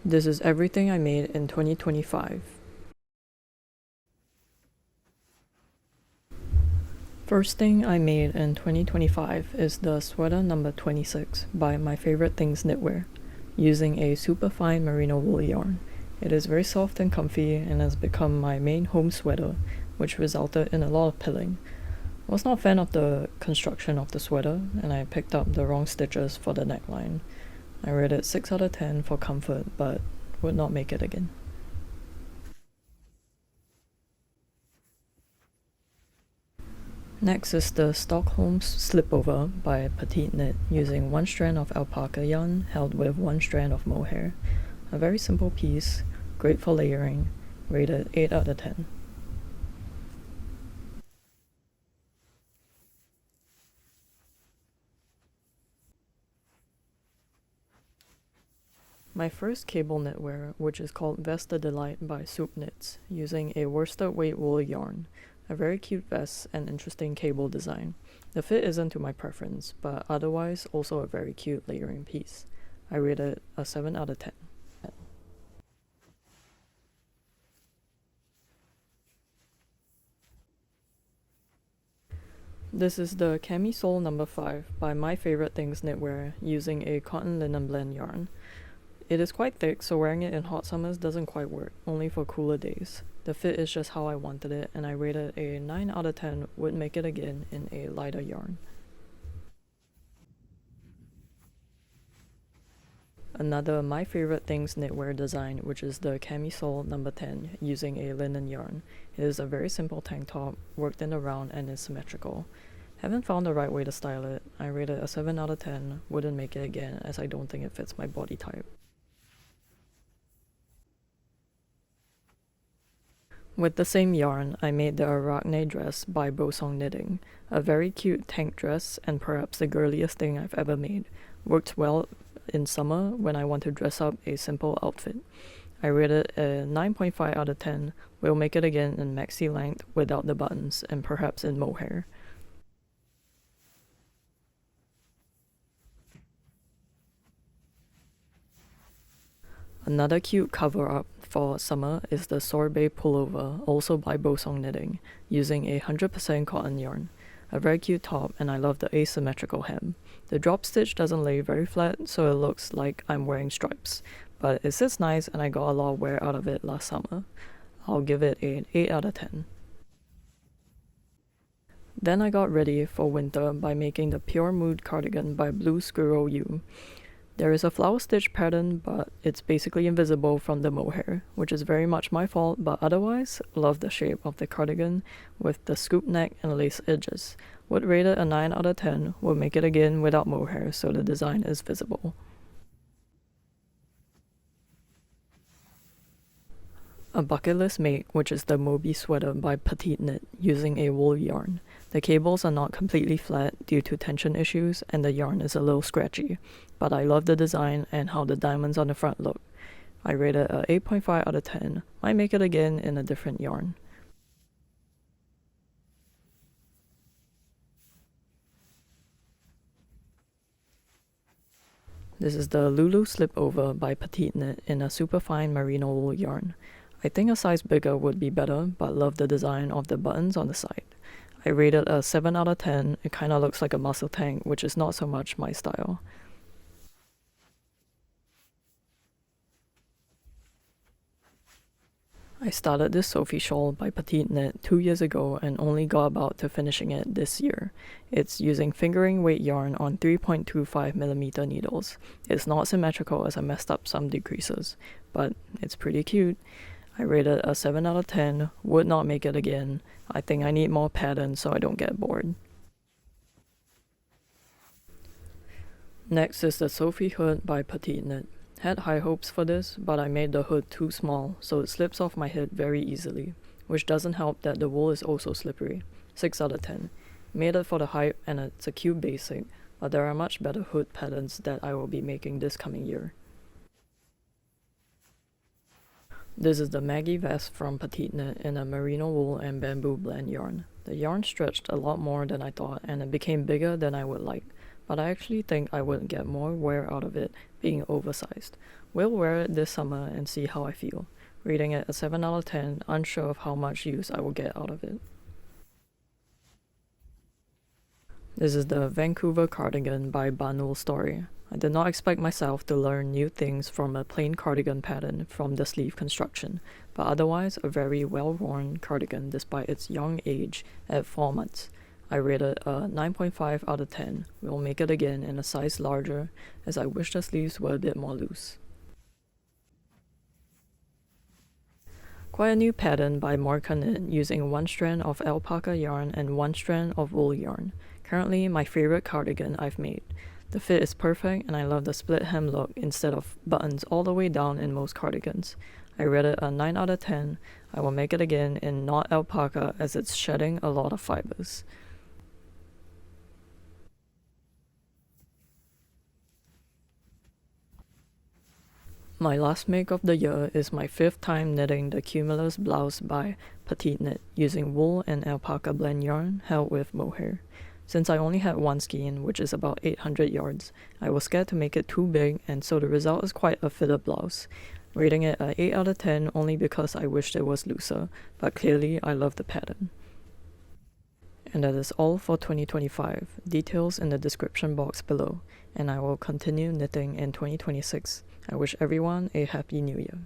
This is everything I made in 2025. First thing I made in 2025 is the sweater number 26 by My Favorite Things Knitwear, using a super fine merino wool yarn. It is very soft and comfy and has become my main home sweater, which resulted in a lot of pilling. I was not a fan of the construction of the sweater, and I picked up the wrong stitches for the neckline. I rated 6 out of 10 for comfort, but would not make it again. Next is the Stockholm Slipover by Petite Knit, using one strand of alpaca yarn held with one strand of mohair. A very simple piece, great for layering, rated 8 out of 10. My first cable knitwear, which is called Vesta Delight by Soup Knits, using a worsted weight wool yarn. A very cute vest and interesting cable design. The fit isn't to my preference, but otherwise also a very cute layering piece. I rated a 7 out of 10. This is the Camisole No.5 by My Favorite Things Knitwear, using a cotton linen blend yarn. It is quite thick, so wearing it in hot summers doesn't quite work, only for cooler days. The fit is just how I wanted it, and I rated a 9 out of 10, would make it again in a lighter yarn. Another My Favorite Things knitwear design, which is the Camisole No.10, using a linen yarn. It is a very simple tank top, worked in the round and is symmetrical. Haven't found the right way to style it. I rated a 7 out of 10, wouldn't make it again as I don't think it fits my body type. With the same yarn, I made the Arachne Dress by Bosong Knitting, a very cute tank dress and perhaps the girliest thing I've ever made. Works well in summer when I want to dress up a simple outfit. I rated a 9.5 out of 10, will make it again in maxi length without the buttons and perhaps in mohair. Another cute cover-up for summer is the Sorbet Pullover, also by Bosong Knitting, using a 100% cotton yarn. A very cute top, and I love the asymmetrical hem. The drop stitch doesn't lay very flat, so it looks like I'm wearing stripes, but it sits nice and I got a lot of wear out of it last summer. I'll give it an 8 out of 10. Then I got ready for winter by making the Pure Mood cardigan by Blue Squirrel U. There is a flower stitch pattern, but it's basically invisible from the mohair, which is very much my fault, but otherwise, love the shape of the cardigan with the scoop neck and lace edges. Would rate it a 9 out of 10, will make it again without mohair so the design is visible. A bucket list make, which is the Moby Sweater by Petite Knit, using a wool yarn. The cables are not completely flat due to tension issues, and the yarn is a little scratchy, but I love the design and how the diamonds on the front look. I rate it a 8.5 out of 10, might make it again in a different yarn. This is the Lulu Slipover by Petite Knit in a super fine merino wool yarn. I think a size bigger would be better, but love the design of the buttons on the side. I rated a 7 out of 10, it kinda looks like a muscle tank, which is not so much my style. I started this Sophie Shawl by Petite Knit 2 years ago and only got about to finishing it this year. It's using fingering weight yarn on 3.25mm needles. It's not symmetrical as I messed up some decreases, but it's pretty cute. I rated a 7 out of 10, would not make it again. I think I need more pattern so I don't get bored. Next is the Sophie hood by Petite Knit. Had high hopes for this, but I made the hood too small, so it slips off my head very easily, which doesn't help that the wool is also slippery. 6 out of 10. Made it for the hype and it's a cute basic, but there are much better hood patterns that I will be making this coming year. This is the Maggie vest from Petite Knit in a merino wool and bamboo blend yarn. The yarn stretched a lot more than I thought and it became bigger than I would like, but I actually think I would get more wear out of it being oversized. We'll wear it this summer and see how I feel. Rating it a 7 out of 10, unsure of how much use I will get out of it. This is the Vancouver Cardigan by Banul Story. I did not expect myself to learn new things from a plain cardigan pattern from the sleeve construction, but otherwise a very well-worn cardigan despite its young age at 4 months. I rated a 9.5 out of 10. We'll make it again in a size larger, as I wish the sleeves were a bit more loose. Quite a new pattern by Knit using 1 strand of alpaca yarn and 1 strand of wool yarn. Currently my favorite cardigan I've made. The fit is perfect and I love the split hem look instead of buttons all the way down in most cardigans. I rated a 9 out of 10. I will make it again in not alpaca as it's shedding a lot of fibers. My last make of the year is my 5th time knitting the Cumulus blouse by Petite Knit using wool and alpaca blend yarn held with Mohair. Since I only had 1 skein, which is about 800 yards, I was scared to make it too big, and so the result is quite a fitted blouse. Rating it a 8 out of 10 only because I wished it was looser, but clearly I love the pattern. And that is all for 2025, details in the description box below, and I will continue knitting in 2026. I wish everyone a happy new year.